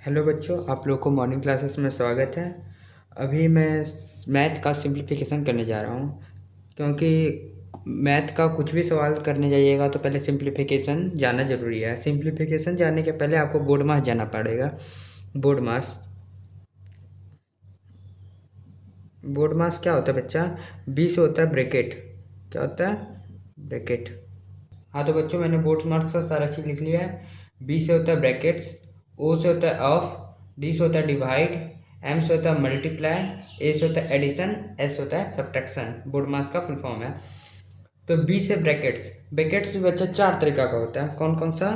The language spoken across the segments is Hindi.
हेलो बच्चों, आप लोगों को मॉर्निंग क्लासेस में स्वागत है। अभी मैं मैथ का सिंप्लीफिकेशन करने जा रहा हूँ, क्योंकि मैथ का कुछ भी सवाल करने जाइएगा तो पहले सिंप्लीफिकेशन जानना ज़रूरी है। सिंप्लीफिकेशन जानने के पहले आपको बोर्ड मास जाना पड़ेगा। बोर्ड मास बोर्ड मास क्या होता है बच्चा? बी से होता है ब्रैकेट। क्या होता है? ब्रैकेट। हाँ तो बच्चों, मैंने बोर्ड मास का सारा चीज़ लिख लिया है। बी से होता है ब्रैकेट्स, ओ से होता है ऑफ, डी से होता है डिवाइड, एम से होता है मल्टीप्लाई, ए से होता है एडिशन, एस होता है सब्ट्रैक्शन। बोर्ड मास का फुल फॉर्म है। तो बी से ब्रैकेट्स, ब्रैकेट्स भी बच्चा चार तरीका का होता है। कौन कौन सा?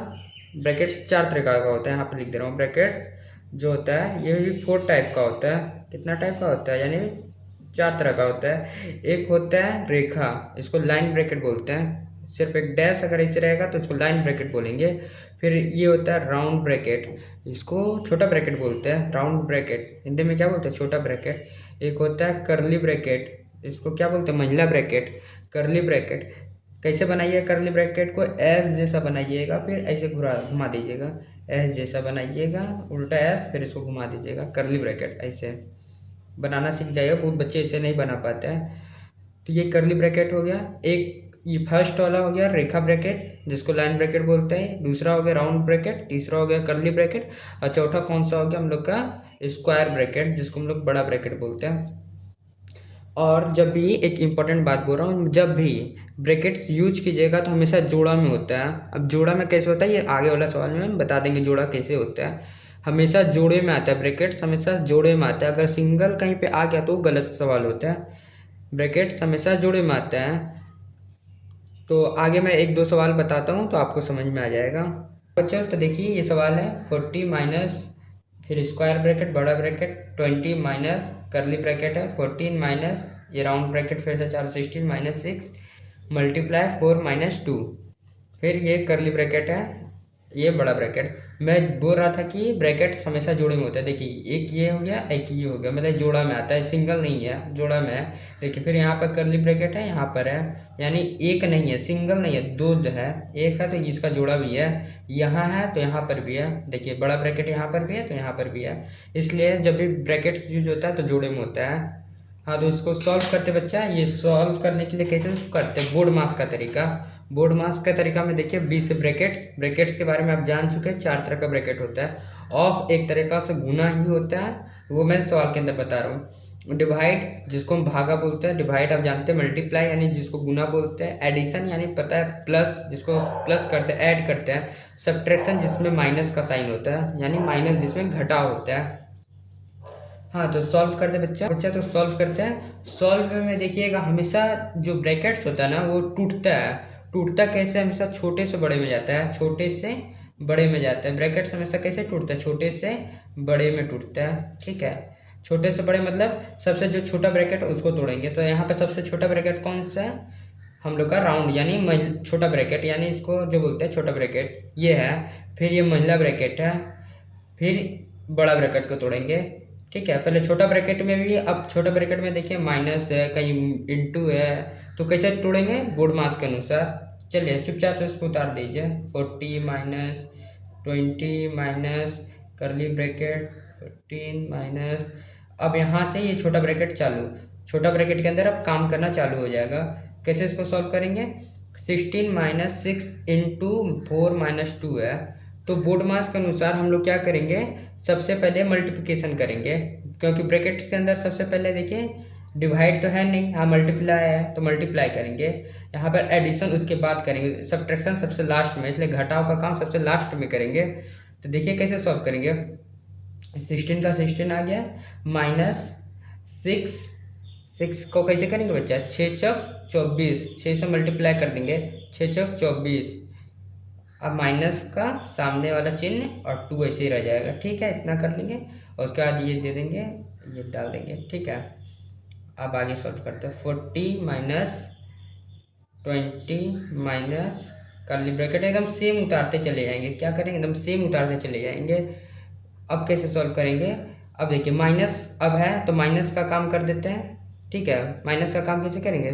ब्रैकेट्स चार तरीका का होता है। यहाँ पे लिख दे रहा हूँ। ब्रैकेट्स जो होता है ये भी 4 टाइप का होता है। कितना टाइप का होता है? यानी चार तरह का होता है। एक होता है रेखा, इसको लाइन ब्रैकेट बोलते हैं। सिर्फ एक डैश अगर ऐसे रहेगा तो इसको लाइन ब्रैकेट बोलेंगे। फिर ये होता है राउंड ब्रैकेट, इसको छोटा ब्रैकेट बोलते हैं। राउंड ब्रैकेट हिंदी में क्या बोलते हैं? छोटा ब्रैकेट। एक होता है करली ब्रैकेट, इसको क्या बोलते हैं? महिला ब्रैकेट। करली ब्रैकेट कैसे बनाइए? करली ब्रैकेट को एस जैसा बनाइएगा, फिर ऐसे घुमा दीजिएगा। एस जैसा बनाइएगा, उल्टा एस, फिर इसको घुमा दीजिएगा। करली ब्रैकेट ऐसे बनाना सीख जाइएगा। बहुत बच्चे इसे नहीं बना पाते हैं। तो ये करली ब्रैकेट हो गया। एक ये फर्स्ट वाला हो गया रेखा ब्रैकेट, जिसको लाइन ब्रैकेट बोलते हैं। दूसरा हो गया राउंड ब्रैकेट, तीसरा हो गया करली ब्रैकेट, और चौथा कौन सा हो गया हम लोग का? स्क्वायर ब्रैकेट, जिसको हम लोग बड़ा ब्रैकेट बोलते हैं। और जब भी एक इम्पॉर्टेंट बात बोल रहा हूँ, जब भी ब्रैकेट्स यूज कीजिएगा तो हमेशा जोड़ा में होता है। अब जोड़ा में कैसे होता है ये आगे वाला सवाल में हम बता देंगे जोड़ा कैसे होता है। हमेशा जोड़े में आता है, ब्रैकेट्स हमेशा जोड़े में आता है। अगर सिंगल कहीं पे आ गया तो गलत सवाल होता है। ब्रैकेट्स हमेशा जोड़े में आता है। तो आगे मैं एक दो सवाल बताता हूँ तो आपको समझ में आ जाएगा। बच्चों तो देखिए ये सवाल है 40 माइनस, फिर स्क्वायर ब्रैकेट बड़ा ब्रैकेट 20 माइनस करली ब्रैकेट है 14 माइनस ये राउंड ब्रैकेट फिर से 16 माइनस 6 मल्टीप्लाई 4 माइनस 2, फिर ये करली ब्रैकेट है, ये बड़ा ब्रैकेट। मैं बोल रहा था कि ब्रैकेट हमेशा जोड़े में होता है। देखिए एक ये हो गया, एक ये हो गया, मतलब जोड़ा में आता है, सिंगल नहीं है, जोड़ा में है। देखिए फिर यहाँ पर करली ब्रैकेट है, यहाँ पर है, यानी एक नहीं है, सिंगल नहीं है, दो है। एक है तो इसका जोड़ा भी है, यहाँ है तो यहाँ पर भी है। देखिए बड़ा ब्रैकेट यहाँ पर भी है तो यहाँ पर भी है। इसलिए जब भी ब्रैकेट यूज होता है तो जोड़े में होता है। हाँ तो इसको सॉल्व करते बच्चा। ये सॉल्व करने के लिए कैसे करते हैं? बोर्ड मास का तरीका। बोर्ड मास का तरीका में देखिए 20 ब्रैकेट्स, ब्रैकेट्स के बारे में आप जान चुके हैं। चार तरह का ब्रैकेट होता है। ऑफ एक तरीका से गुना ही होता है, वो मैं सवाल के अंदर बता रहा हूँ। डिवाइड जिसको हम भागा बोलते हैं, डिवाइड आप जानते हैं। मल्टीप्लाई यानी जिसको गुना बोलते हैं। एडिशन यानी पता है प्लस, जिसको प्लस करते हैं, ऐड करते हैं। सब्ट्रैक्शन जिसमें माइनस का साइन होता है, यानी माइनस जिसमें घटाव होता है। हाँ तो सॉल्व करते बच्चा बच्चा तो सॉल्व करते हैं। सॉल्व में देखिएगा हमेशा जो ब्रैकेट्स होता है ना वो टूटता है। टूटता कैसे? हमेशा छोटे से बड़े में जाता है, छोटे से बड़े में जाता है। ब्रैकेट्स हमेशा कैसे टूटता है? छोटे से बड़े में टूटता है। ठीक है, छोटे से बड़े मतलब सबसे जो छोटा ब्रैकेट है उसको तोड़ेंगे। तो यहाँ पर सबसे छोटा ब्रैकेट कौन सा है? हम लोग का राउंड यानी छोटा ब्रैकेट, यानी इसको जो बोलते हैं छोटा ब्रैकेट ये है। फिर ये महिला ब्रैकेट है, फिर बड़ा ब्रैकेट को तोड़ेंगे। ठीक है, पहले छोटा ब्रैकेट में भी, अब छोटा ब्रैकेट में देखिए माइनस है, कहीं इंटू है, तो कैसे तोड़ेंगे? बोर्ड मास के अनुसार। चलिए चुपचाप से इसको उतार दीजिए। 40 माइनस 20 माइनस करली ब्रैकेट 15 माइनस, अब यहाँ से ये छोटा ब्रैकेट चालू, छोटा ब्रैकेट के अंदर अब काम करना चालू हो जाएगा। कैसे इसको सॉल्व करेंगे? 16 माइनस 6 इंटू 4 माइनस 2 है। तो बोर्ड मास के अनुसार हम लोग क्या करेंगे? सबसे पहले मल्टीप्लिकेशन करेंगे, क्योंकि ब्रैकेट्स के अंदर सबसे पहले देखिए डिवाइड तो है नहीं, हाँ मल्टीप्लाई है तो मल्टीप्लाई करेंगे। यहाँ पर एडिशन उसके बाद करेंगे, सब्ट्रैक्शन सबसे लास्ट में, इसलिए घटाव का काम सबसे लास्ट में करेंगे। तो देखिए कैसे सॉल्व करेंगे। 16 का 16 आ गया, माइनस 6, 6 को कैसे करेंगे बच्चा? 6 चौक 24, 6 से मल्टीप्लाई कर देंगे, 6 चौक 24। अब माइनस का सामने वाला चिन्ह और 2 ऐसे ही रह जाएगा। ठीक है, इतना कर लेंगे और उसके बाद ये दे देंगे, ये डाल देंगे। ठीक है, अब आगे सॉल्व करते हैं। 40 माइनस 20 माइनस करली ब्रैकेट एकदम सेम उतारते चले जाएंगे। क्या करेंगे? एकदम सेम उतारते चले जाएंगे। अब कैसे सॉल्व करेंगे? अब देखिए माइनस अब है तो माइनस का काम कर देते हैं। ठीक है, माइनस का काम कैसे करेंगे?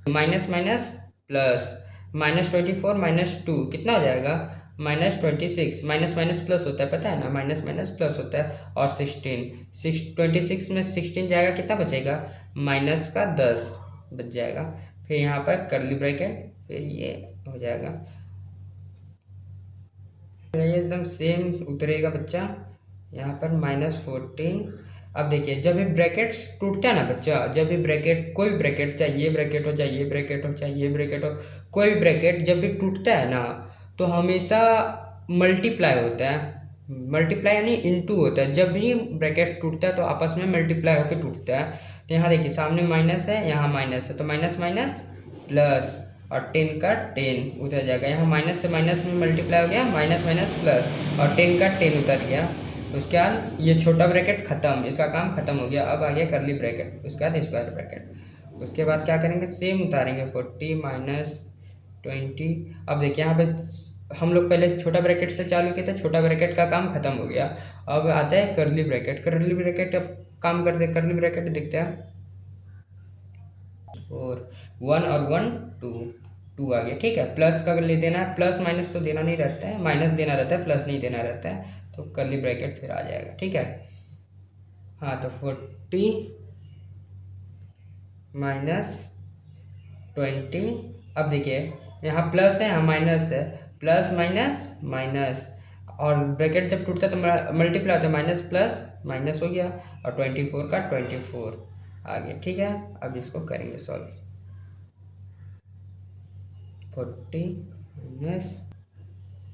माइनस माइनस प्लस, -24 -2 कितना हो जाएगा? -26, माइनस माइनस प्लस होता है, पता है ना, माइनस माइनस प्लस होता है। और 26 में 16 जाएगा, कितना बचेगा, -10 बच जाएगा। फिर यहाँ पर कर्ली ब्रैकेट, फिर ये हो जाएगा, ये एकदम सेम उतरेगा बच्चा। यहाँ पर -14। अब देखिए जब भी ब्रैकेट टूटता है ना बच्चा, जब भी ब्रैकेट, कोई भी ब्रैकेट, चाहे ये ब्रैकेट हो, चाहे ये ब्रैकेट हो, चाहे ये ब्रैकेट हो, कोई भी ब्रैकेट जब भी टूटता है ना, तो हमेशा मल्टीप्लाई होता है। मल्टीप्लाई यानी इनटू होता है। जब भी ब्रैकेट टूटता है तो आपस में मल्टीप्लाई होकर टूटता है। तो यहाँ देखिए सामने माइनस है, यहाँ माइनस है, तो माइनस माइनस प्लस, और 10 का 10 उतर जाएगा। यहाँ माइनस से माइनस में मल्टीप्लाई हो गया, माइनस माइनस प्लस, और 10 का 10 उतर गया। उसके बाद ये छोटा ब्रैकेट खत्म, इसका काम खत्म हो गया। अब आ गया करली ब्रैकेट, उसके बाद स्क्वायर ब्रैकेट। उसके बाद क्या करेंगे, सेम उतारेंगे, 40 - 20। अब देखिए यहाँ पे हम लोग पहले छोटा ब्रैकेट से चालू किए थे, छोटा ब्रैकेट का काम खत्म हो गया। अब आता है करली ब्रैकेट। करली ब्रैकेट अब काम करते, करली ब्रैकेट दिखते हैं, और 1 और 1 2, 2 आ गया, ठीक है। प्लस का ले देना है, प्लस माइनस तो देना नहीं रहता है, माइनस देना रहता है, प्लस नहीं देना रहता है। तो कर्ली ब्रैकेट फिर आ जाएगा, ठीक है। हाँ, तो 40 - 20। अब देखिए यहाँ प्लस है, यहाँ माइनस है, प्लस माइनस माइनस, और ब्रैकेट जब टूटता है तो मल्टीप्लाई होता है, माइनस प्लस माइनस हो गया, और 24 का 24 आ गया, ठीक है। अब इसको करेंगे सॉल्व। 40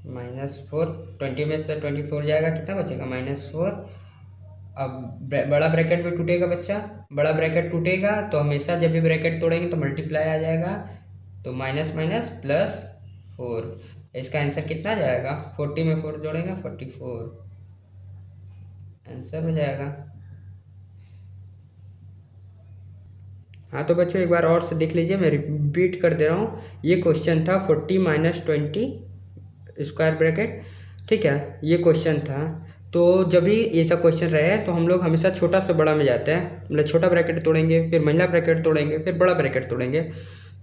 -4, 20 में से 24 जाएगा, कितना बचेगा, -4। अब बड़ा ब्रैकेट भी टूटेगा बच्चा, बड़ा ब्रैकेट टूटेगा तो हमेशा जब भी ब्रैकेट तोड़ेंगे तो मल्टीप्लाई आ जाएगा, तो माइनस माइनस प्लस 4। इसका आंसर कितना जाएगा, 40 में 4 जोड़ेंगे, 44 आंसर हो जाएगा। हाँ तो बच्चों एक बार और से देख लीजिए, मैं रिपीट कर दे रहा हूँ। ये क्वेश्चन था 40 - 20 स्क्वायर ब्रैकेट, ठीक है, ये क्वेश्चन था। तो जब भी ऐसा क्वेश्चन रहे तो हम लोग हमेशा छोटा से बड़ा में जाते हैं, मतलब छोटा ब्रैकेट तोड़ेंगे, फिर महिला ब्रैकेट तोड़ेंगे, फिर बड़ा ब्रैकेट तोड़ेंगे।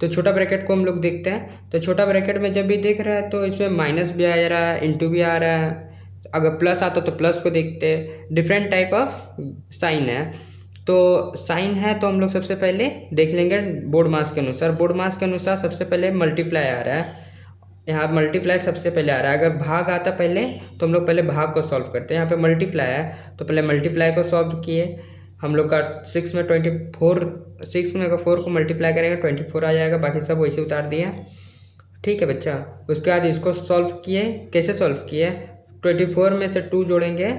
तो छोटा ब्रैकेट को हम लोग देखते हैं, तो छोटा ब्रैकेट में जब भी देख रहा है तो इसमें माइनस भी आ रहा है, इंटू भी आ रहा है। अगर प्लस आता तो प्लस को देखते हैं, डिफरेंट टाइप ऑफ साइन है। तो साइन है तो हम लोग सबसे पहले देख लेंगे बोर्ड मास के अनुसार। बोर्ड मास के अनुसार सबसे पहले मल्टीप्लाई आ रहा है, यहाँ मल्टीप्लाई सबसे पहले आ रहा है। अगर भाग आता पहले तो हम लोग पहले भाग को सॉल्व करते हैं। यहाँ पे मल्टीप्लाई है तो पहले मल्टीप्लाई को सॉल्व किए हम लोग का। 6 में 24, 6 में अगर 4 को मल्टीप्लाई करेंगे 24 आ जाएगा, बाकी सब वैसे उतार दिए, ठीक है बच्चा। उसके बाद इसको सॉल्व किए, कैसे सॉल्व किए, 24 में से 2 जोड़ेंगे,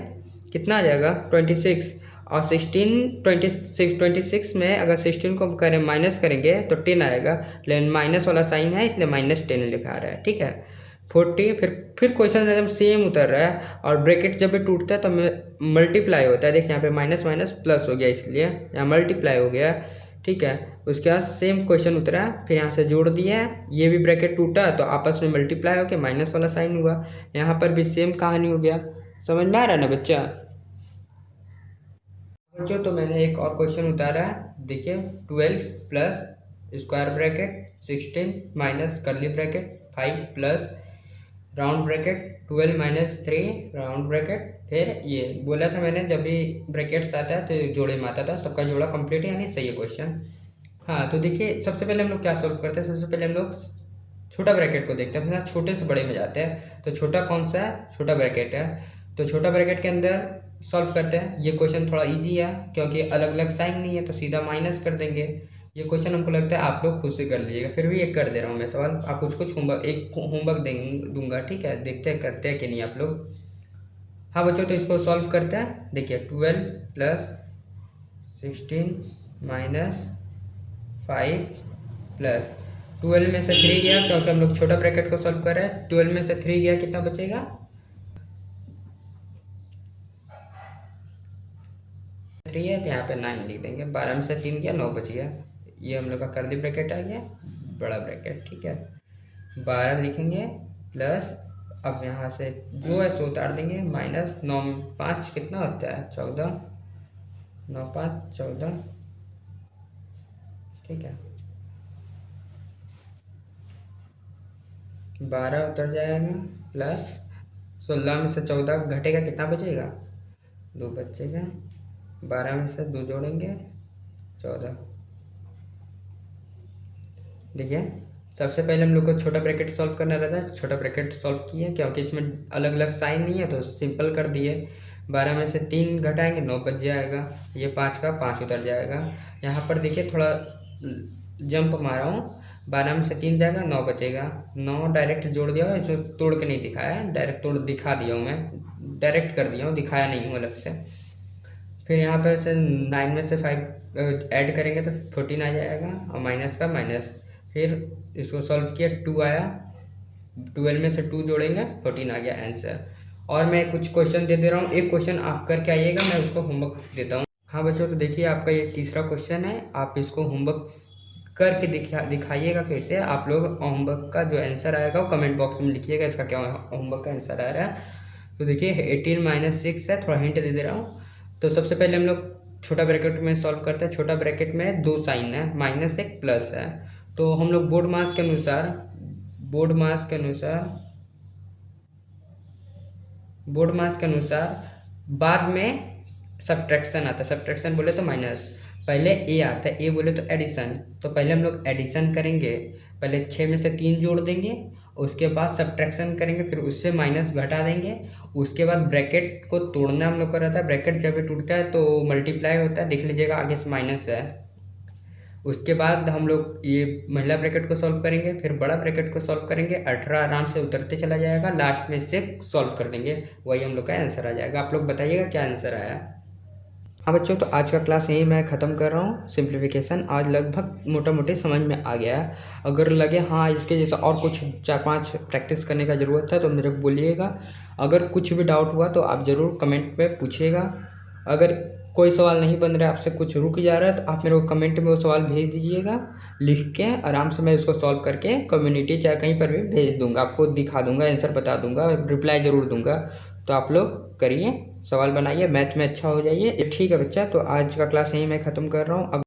कितना आ जाएगा, 26। और 26 में अगर 16 को करें माइनस करेंगे तो 10 आएगा, लेकिन माइनस वाला साइन है इसलिए -10 लिखा रहा है, ठीक है। 40, फिर क्वेश्चन एकदम सेम उतर रहा है, और ब्रैकेट जब भी टूटता है तो मल्टीप्लाई होता है। देखिए यहाँ पे माइनस माइनस प्लस हो गया, इसलिए यहाँ मल्टीप्लाई हो गया, ठीक है। उसके बाद सेम क्वेश्चन उतरा, फिर यहाँ से जोड़ दिया, ये भी ब्रैकेट टूटा तो आपस में मल्टीप्लाई हो के माइनस वाला साइन हुआ। यहाँ पर भी सेम कहानी हो गया। समझ में आ रहा है ना बच्चा। बच्चों तो मैंने एक और क्वेश्चन उतारा है, देखिए 12 plus square bracket 16 minus curly bracket 5 plus round bracket 12 - 3 round bracket. फिर ये बोला था मैंने, जब भी ब्रैकेट्स आता है तो जोड़े में आता था, सबका जोड़ा कंप्लीट है, यानी सही है क्वेश्चन। हाँ तो देखिए सबसे पहले हम लोग क्या सॉल्व करते हैं, सबसे पहले हम लोग छोटा ब्रैकेट को देखते हैं, फिर छोटे से बड़े में जाते हैं। तो छोटा कौन सा है, छोटा ब्रैकेट है, तो छोटा ब्रैकेट के अंदर सॉल्व करते हैं। ये क्वेश्चन थोड़ा इजी है क्योंकि अलग अलग साइन नहीं है, तो सीधा माइनस कर देंगे। ये क्वेश्चन हमको लगता है आप लोग खुद से कर लीजिएगा, फिर भी एक कर दे रहा हूँ मैं सवाल, आप कुछ कुछ होमवर्क, एक होमवर्क दूंगा, ठीक है, देखते हैं करते हैं कि नहीं आप लोग। हाँ बच्चों तो इसको सॉल्व करते हैं। देखिए 12 प्लस 16 माइनस 5 प्लस 12 में से 3 गया, क्योंकि हम लोग छोटा ब्रैकेट को सॉल्व कर रहे हैं। 12 में से 3 गया, कितना बचेगा, 3 है तो यहाँ पे 9 लिख देंगे। 12 में से 3 गया, 9 बच गया। ये हम लोग का कर्ली ब्रैकेट आ गया, बड़ा ब्रैकेट, ठीक है। 12 लिखेंगे प्लस, अब यहाँ से जो है सो उतार देंगे, माइनस 9 5 कितना होता है, 14, 9 5 14, ठीक है। 12 उतर जाएगा, प्लस 16 में से 14 घटेगा, कितना बचेगा? 2 बचेगा। 12 में से 2 जोड़ेंगे 14। देखिए सबसे पहले हम लोग को छोटा ब्रैकेट सॉल्व करना रहता है, छोटा ब्रैकेट सॉल्व किए क्योंकि इसमें अलग अलग साइन नहीं है तो सिंपल कर दिए। 12 में से 3 घटाएंगे 9 बच जाएगा, ये 5 का 5 उतर जाएगा। यहाँ पर देखिए थोड़ा जंप मारा हूँ, 12 में से 3 जाएगा 9 बचेगा। 9 डायरेक्ट जोड़ दिया हुआ, इसमें तोड़ के नहीं दिखाया है, डायरेक्ट तोड़ दिखा दिया हूँ मैं, डायरेक्ट कर दिया हूँ, दिखाया नहीं हूँ अलग से। फिर यहाँ पर से 9 में से 5 ऐड करेंगे तो 14 आ जाएगा और माइनस का माइनस। फिर इसको सॉल्व किया 2 आया, 12 में से 2 जोड़ेंगे 14 आ गया आंसर। और मैं कुछ क्वेश्चन दे रहा हूँ, एक क्वेश्चन आप करके आइएगा, मैं उसको होमवर्क देता हूँ। हाँ बच्चों, तो देखिए आपका ये तीसरा क्वेश्चन है, आप इसको होमवर्क करके दिखाइएगा कैसे। आप लोग होमवर्क का जो आंसर आएगा वो कमेंट बॉक्स में लिखिएगा, इसका क्या होमवर्क का आंसर आ रहा है। तो देखिए 18 - 6 है, थोड़ा हिंट दे दे रहा हूँ। तो सबसे पहले हम लोग छोटा ब्रैकेट में सॉल्व करते हैं। छोटा ब्रैकेट में 2 साइन है, माइनस एक प्लस है। तो हम लोग बोर्ड मास के अनुसार बाद में सब्ट्रैक्शन आता है। सब्ट्रैक्शन बोले तो माइनस, पहले ए आता है, ए बोले तो एडिशन। तो पहले हम लोग एडिशन करेंगे, पहले 6 में से 3 जोड़ देंगे, उसके बाद सब्ट्रैक्शन करेंगे, फिर उससे माइनस घटा देंगे। उसके बाद ब्रैकेट को तोड़ना हम लोग का रहता है, ब्रैकेट जब भी टूटता है तो मल्टीप्लाई होता है, देख लीजिएगा आगे से माइनस है। उसके बाद हम लोग ये महिला ब्रैकेट को सॉल्व करेंगे, फिर बड़ा ब्रैकेट को सॉल्व करेंगे। 18 आराम से उतरते चला जाएगा, लास्ट में से सॉल्व कर देंगे, वही हम लोग का आंसर आ जाएगा। आप लोग बताइएगा क्या आंसर आया। हाँ बच्चों, तो आज का क्लास यहीं मैं ख़त्म कर रहा हूँ। सिंप्लीफिकेशन आज लगभग मोटा मोटी समझ में आ गया है। अगर लगे हाँ इसके जैसा और कुछ 4-5 प्रैक्टिस करने का ज़रूरत है तो मेरे को बोलिएगा। अगर कुछ भी डाउट हुआ तो आप ज़रूर कमेंट पे पूछिएगा। अगर कोई सवाल नहीं बन रहा है, आपसे कुछ रुक जा रहा है, तो आप मेरे को कमेंट में वो सवाल भेज दीजिएगा लिख के, आराम से मैं उसको सॉल्व करके कम्युनिटी चाहे कहीं पर भी भेज दूँगा, आपको दिखा दूँगा, आंसर बता दूँगा, रिप्लाई ज़रूर दूँगा। तो आप लोग करिए, सवाल बनाइए, मैथ में अच्छा हो जाइए। ठीक है बच्चा, तो आज का क्लास यहीं मैं ख़त्म कर रहा हूँ।